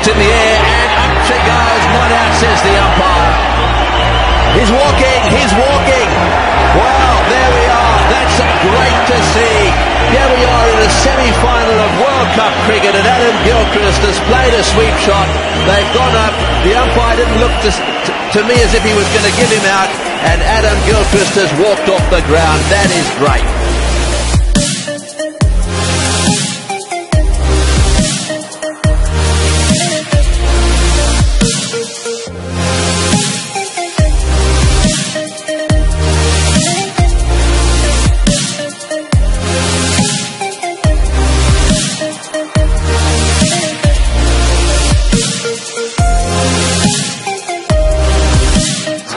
looked in the air, and up she goes. Not out, says the umpire. He's walking. Wow, there we are. That's great to see. Here we are in the semi-final of World Cup cricket, and Adam Gilchrist has played a sweep shot. They've gone up. The umpire didn't look to me as if he was going to give him out, and Adam Gilchrist has walked off the ground. That is great.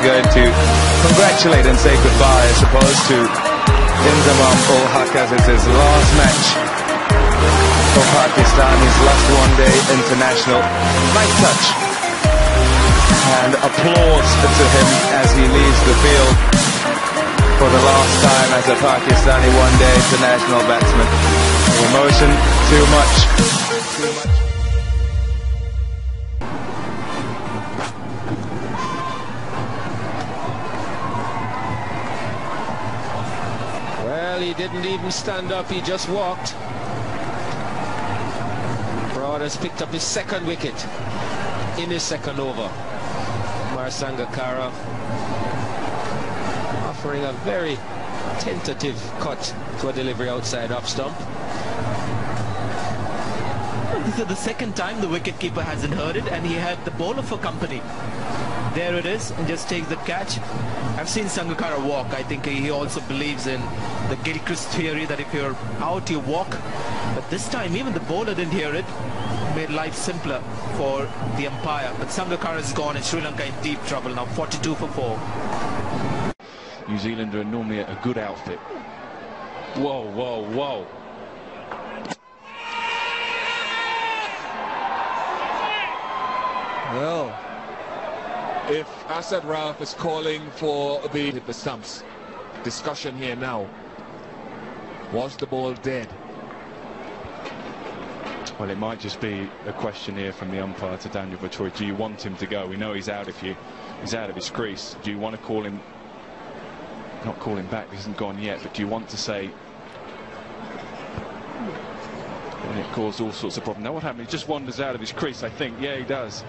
Going to congratulate and say goodbye, I suppose, to Inzamam ul Haq, as it's his last match for Pakistan, his last one-day international. Nice touch and applause to him as he leaves the field for the last time as a Pakistani one-day international batsman. Emotion, too much. Well, he didn't even stand up, he just walked. Broad has picked up his second wicket in his second over. Sangakkara offering a very tentative cut to a delivery outside off stump. This is the second time the wicketkeeper hasn't heard it, and he had the bowler for company. There it is, and just takes the catch. I've seen Sangakkara walk. I think he also believes in the Gilchrist theory that if you're out, you walk. But this time, even the bowler didn't hear it. Made life simpler for the umpire. But Sangakkara is gone, and Sri Lanka in deep trouble now. 42 for 4. New Zealand are normally a good outfit. Whoa, whoa, whoa. Well, if Asad Rauf is calling for the stumps, discussion here now. Was the ball dead? Well, it might just be a question here from the umpire to Daniel Vettori. Do you want him to go? We know he's out he's out of his crease. Do you want to call him? Not call him back, he hasn't gone yet, but do you want to say? And it caused all sorts of problems. Now what happened? He just wanders out of his crease, I think. Yeah, he does.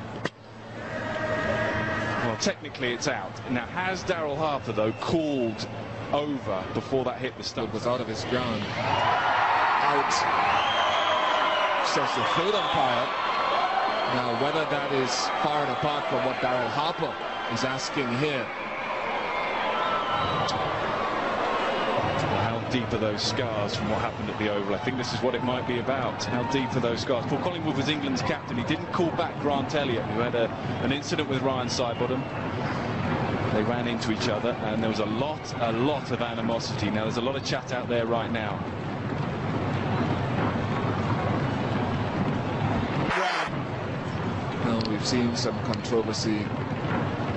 Well, technically it's out. Now, has Daryl Harper, though, called over before that hit the stump? It was out of his ground. Out, says the third umpire. Now, whether that is far and apart from what Daryl Harper is asking here. How deep are those scars from what happened at the Oval? I think this is what it might be about. How deep are those scars? Paul Collingwood was England's captain. He didn't call back Grant Elliott, who had an incident with Ryan Sidebottom. They ran into each other, and there was a lot of animosity. Now, there's a lot of chat out there right now. Well, we've seen some controversy.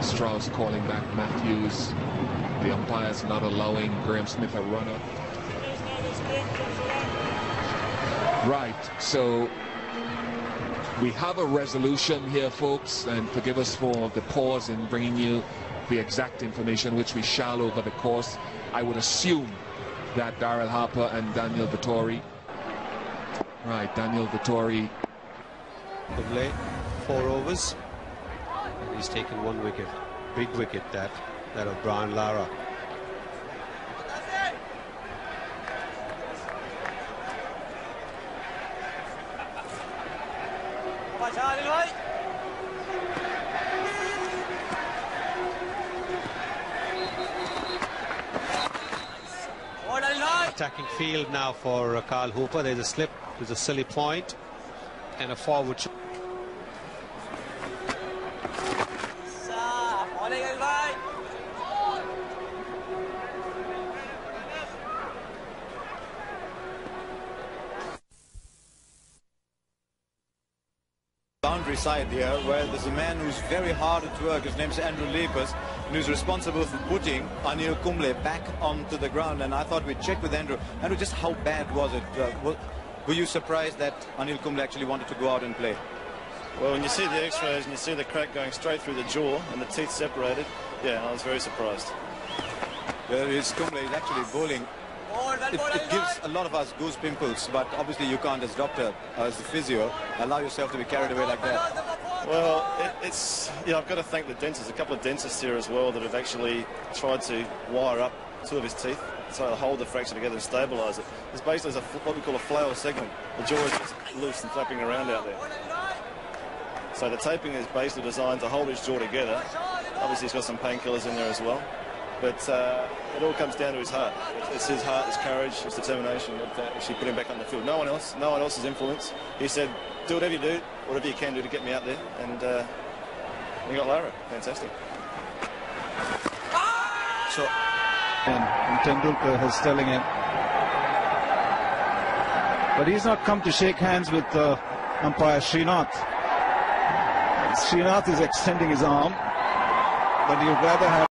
Strauss calling back Matthews. The umpires not allowing Graham Smith a runner. Right, so we have a resolution here, folks, and forgive us for the pause in bringing you the exact information, which we shall over the course. I would assume that Daryl Harper and Daniel Vettori. Right, Daniel Vettori. 4 overs. He's taken 1 wicket. Big wicket, that of Brian Lara. Attacking field now for Carl Hooper. There's a slip, there's a silly point, and a forward. Boundary side here, where there's a man who's very hard at work. His name's Andrew Lepers, and who's responsible for putting Anil Kumble back onto the ground. And I thought we'd check with Andrew. Andrew, just how bad was it? Were you surprised that Anil Kumble actually wanted to go out and play? Well, when you see the x-rays and you see the crack going straight through the jaw and the teeth separated, yeah, I was very surprised. Well, his Kumble is actually bowling. It gives a lot of us goose pimples, but obviously you can't, as doctor, as the physio, allow yourself to be carried away like that. Well, it's I've got to thank the dentists, a couple of dentists here as well, that have actually tried to wire up two of his teeth so to hold the fracture together and stabilise it. It's basically what we call a flail segment. The jaw is just loose and flapping around out there. So the taping is basically designed to hold his jaw together. Obviously he's got some painkillers in there as well. But it all comes down to his heart. It's his heart, his courage, his determination that actually put him back on the field. No one else's influence. He said, do whatever you do, whatever you can do to get me out there. And he got Lara. Fantastic. So, and Tendulkar is telling him. But he's not come to shake hands with umpire Srinath. Srinath is extending his arm, but you'd rather have